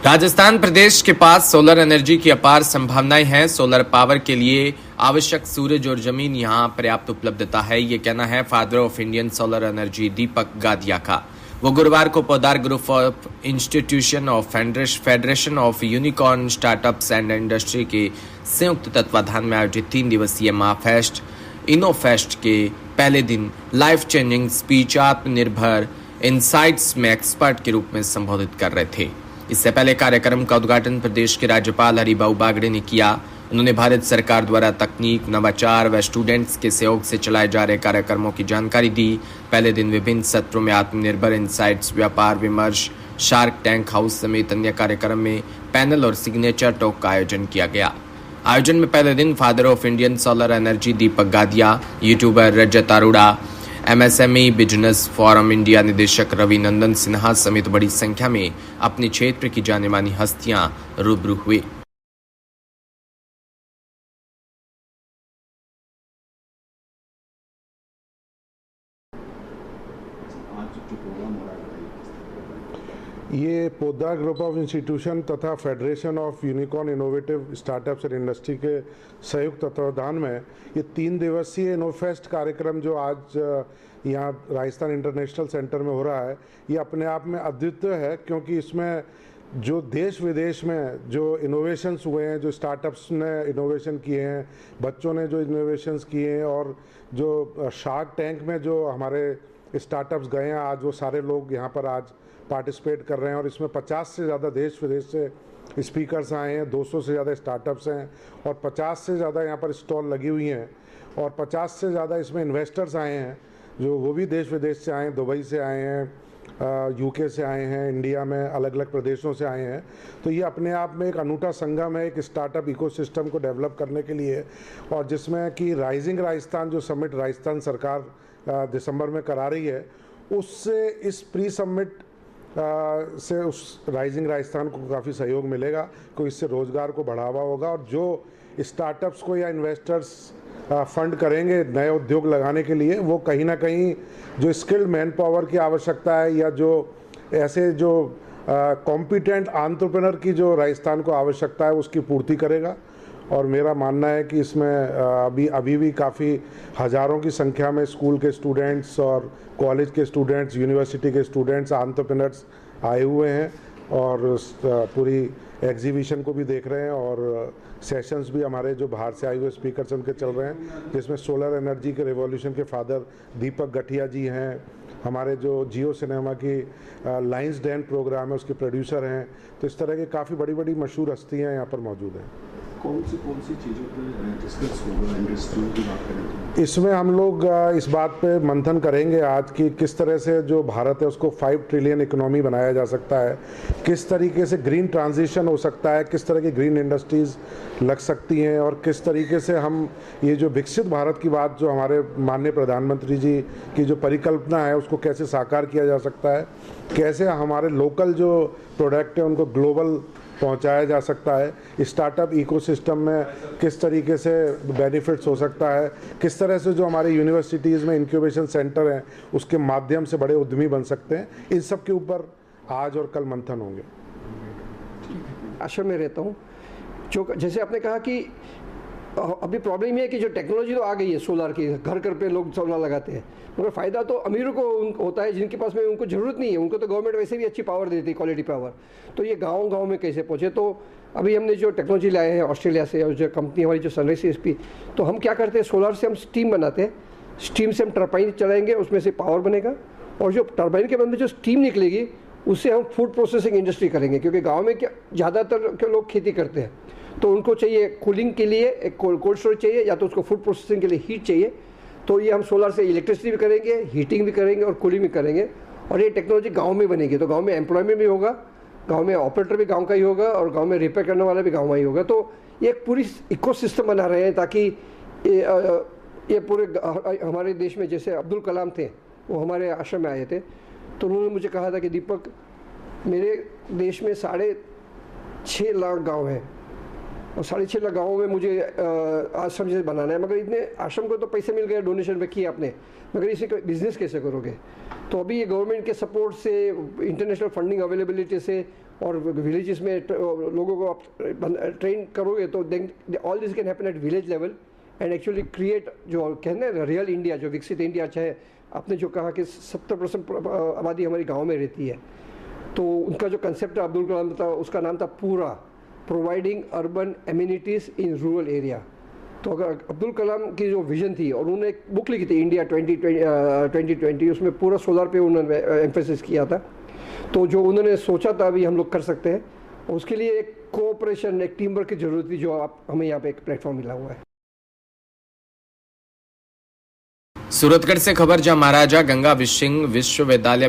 राजस्थान प्रदेश के पास solar energy की अपार संभावनाएं हैं। सोलर पावर के लिए आवश्यक सूरज और जमीन यहां पर्याप्त उपलब्धता है, ये कहना है father of Indian solar energy Deepak Gadia का। वो गुरुवार को Podar group of institution of federation of unicorn startups and industry के संयुक्त तत्वाधान में आयोजित 3 दिवसीय महाफेस्ट इनोफेस्ट के पहले दिन लाइफ चेंजिंग स्पीच आत्मनिर्भर इनसाइट्स में एक्सपर्ट के रूप में संबोधित कर रहे थे। इससे पहले कार्यक्रम का उद्घाटन प्रदेश के राज्यपाल हरिभाऊ बागड़े ने किया। उन्होंने भारत सरकार द्वारा तकनीक, नवाचार व स्टूडेंट्स के सहयोग से चलाए जा रहे कार्यक्रमों की जानकारी दी। पहले दिन विभिन्न सत्रों में आत्मनिर्भर इनसाइट्स, व्यापार विमर्श, शार्क टैंक हाउस समेत अन्य कार्यक्रम में पैनल और सिग्नेचर टॉक का आयोजन किया गया। आयोजन में पहले दिन father of Indian solar energy Deepak Gadia, YouTuber Rajat Arora, MSME business forum India निदेशक रवि नंदन सिन्हा समेत बड़ी संख्या में अपने क्षेत्र की जाने मानी हस्तियां रूबरू हुए। ये पोदार ग्रुप ऑफ इंस्टीट्यूशन तथा federation of unicorn innovative startups and industry के संयुक्त तत्वाधान में ये 3 दिवसीय इनोफेस्ट कार्यक्रम जो आज यहाँ राजस्थान इंटरनेशनल सेंटर में हो रहा है, ये अपने आप में अद्वितीय है, क्योंकि इसमें जो देश विदेश में जो इनोवेशंस हुए हैं, जो स्टार्टअप्स ने इनोवेशन किए हैं, बच्चों ने जो इनोवेशंस किए हैं, और जो शार्क टैंक में जो हमारे स्टार्टअप्स गए हैं, आज वो सारे लोग यहाँ पर आज पार्टिसिपेट कर रहे हैं। और इसमें 50 से ज़्यादा देश विदेश से स्पीकर्स आए हैं, 200 से ज़्यादा स्टार्टअप्स हैं और 50 से ज़्यादा यहाँ पर स्टॉल लगी हुई हैं, और 50 से ज़्यादा इसमें इन्वेस्टर्स आए हैं, जो वो भी देश विदेश से आए हैं, दुबई से आए हैं, यूके से आए हैं, इंडिया में अलग अलग प्रदेशों से आए हैं। तो ये अपने आप में एक अनूठा संगम है एक स्टार्टअप इकोसिस्टम को डेवलप करने के लिए, और जिसमें कि राइजिंग राजस्थान जो समिट राजस्थान सरकार दिसंबर में करा रही है, उससे इस प्री समिट से उस राइजिंग राजस्थान को काफ़ी सहयोग मिलेगा, क्योंकि इससे रोज़गार को बढ़ावा होगा, और जो स्टार्टअप्स को या इन्वेस्टर्स फंड करेंगे नए उद्योग लगाने के लिए, वो कहीं ना कहीं जो स्किल्ड मैन पावर की आवश्यकता है या जो ऐसे जो कॉम्पिटेंट एंटरप्रेन्योर की जो राजस्थान को आवश्यकता है, उसकी पूर्ति करेगा। और मेरा मानना है कि इसमें अभी भी काफ़ी हज़ारों की संख्या में स्कूल के स्टूडेंट्स और कॉलेज के स्टूडेंट्स, यूनिवर्सिटी के स्टूडेंट्स, एंटरप्रेन्योर्स आए हुए हैं, और पूरी एग्जीबिशन को भी देख रहे हैं, और सेशंस भी हमारे जो बाहर से आए हुए स्पीकर्स उनके चल रहे हैं, जिसमें सोलर एनर्जी के रेवोल्यूशन के फादर दीपक गठिया जी हैं, हमारे जो जियो सिनेमा की लाइन्स डैन प्रोग्राम है उसके प्रोड्यूसर हैं। तो इस तरह की काफ़ी बड़ी बड़ी मशहूर हस्तियाँ यहाँ पर मौजूद हैं। कौन सी चीज़ों पर डिस्कस होगा इंडस्ट्री की बात करें तो? इसमें हम लोग इस बात पे मंथन करेंगे आज की किस तरह से जो भारत है उसको 5 ट्रिलियन इकोनॉमी बनाया जा सकता है, किस तरीके से ग्रीन ट्रांजिशन हो सकता है, किस तरह की ग्रीन इंडस्ट्रीज़ लग सकती हैं, और किस तरीके से हम ये जो विकसित भारत की बात जो हमारे माननीय प्रधानमंत्री जी की जो परिकल्पना है उसको कैसे साकार किया जा सकता है, कैसे हमारे लोकल जो प्रोडक्ट है उनको ग्लोबल पहुंचाया जा सकता है, स्टार्टअप इकोसिस्टम में किस तरीके से बेनिफिट्स हो सकता है, किस तरह से जो हमारे यूनिवर्सिटीज़ में इंक्यूबेशन सेंटर हैं उसके माध्यम से बड़े उद्यमी बन सकते हैं। इन सब के ऊपर आज और कल मंथन होंगे। आश्रम में रहता हूँ, जो जैसे आपने कहा कि अभी प्रॉब्लम ये है कि जो टेक्नोलॉजी तो आ गई है सोलर की, घर घर पे लोग सोलर लगाते हैं, मगर फ़ायदा तो अमीरों को होता है, जिनके पास में उनको ज़रूरत नहीं है, उनको तो गवर्नमेंट वैसे भी अच्छी पावर देती है, क्वालिटी पावर। तो ये गांव में कैसे पहुँचे? तो अभी हमने जो टेक्नोलॉजी लाए हैं ऑस्ट्रेलिया से, और जो कंपनी हमारी जो सनराइज CSP, तो हम क्या करते हैं, सोलर से हम स्टीम बनाते हैं, स्टीम से हम टरबाइन चलाएंगे, उसमें से पावर बनेगा, और जो टरबाइन के बाद में जो स्टीम निकलेगी उससे हम फूड प्रोसेसिंग इंडस्ट्री करेंगे, क्योंकि गाँव में क्या ज़्यादातर के लोग खेती करते हैं, तो उनको चाहिए कूलिंग के लिए एक कोल्ड स्टोरेज चाहिए, या तो उसको फूड प्रोसेसिंग के लिए हीट चाहिए। तो ये हम सोलर से इलेक्ट्रिसिटी भी करेंगे, हीटिंग भी करेंगे और कूलिंग भी करेंगे, और ये टेक्नोलॉजी गांव में बनेगी। तो गांव में एम्प्लॉयमेंट भी होगा, गांव में ऑपरेटर भी गांव का ही होगा, और गांव में रिपेयर करने वाला भी गांव का ही होगा। तो ये एक पूरी इकोसिस्टम बना रहे हैं, ताकि ये पूरे हमारे देश में, जैसे अब्दुल कलाम थे, वो हमारे आश्रम में आए थे, तो उन्होंने मुझे कहा था कि दीपक, मेरे देश में 6.5 लाख गाँव हैं, और 6.5 लाख गाँवों में मुझे आश्रम जैसे बनाना है, मगर इतने आश्रम को तो पैसे मिल गए, डोनेशन पे किए आपने, मगर इसे बिजनेस कैसे करोगे? तो अभी ये गवर्नमेंट के सपोर्ट से, इंटरनेशनल फंडिंग अवेलेबिलिटी से और विलेजेस में लोगों को आप ट्रेन करोगे तो all this can happen at village level and actually create जो कहते हैं रियल इंडिया, जो विकसित इंडिया। चाहे आपने जो कहा कि 70% आबादी हमारी गांव में रहती है, तो उनका जो कंसेप्ट है अब्दुल कलाम था, उसका नाम था पूरा, providing urban amenities in rural area. तो अगर अब्दुल कलाम की जो विजन थी, और उन्होंने एक बुक लिखी थी इंडिया 2020, उसमें पूरा सोलर पे उन्होंने एम्फेसिस किया था। तो जो उन्होंने सोचा था अभी हम लोग कर सकते हैं, उसके लिए एक कोऑपरेशन, एक टीम वर्क की जरूरत थी, जो आप हमें यहाँ पे एक प्लेटफॉर्म मिला हुआ है। सूरतगढ़ से खबर, जहां महाराजा गंगा सिंह विश्वविद्यालय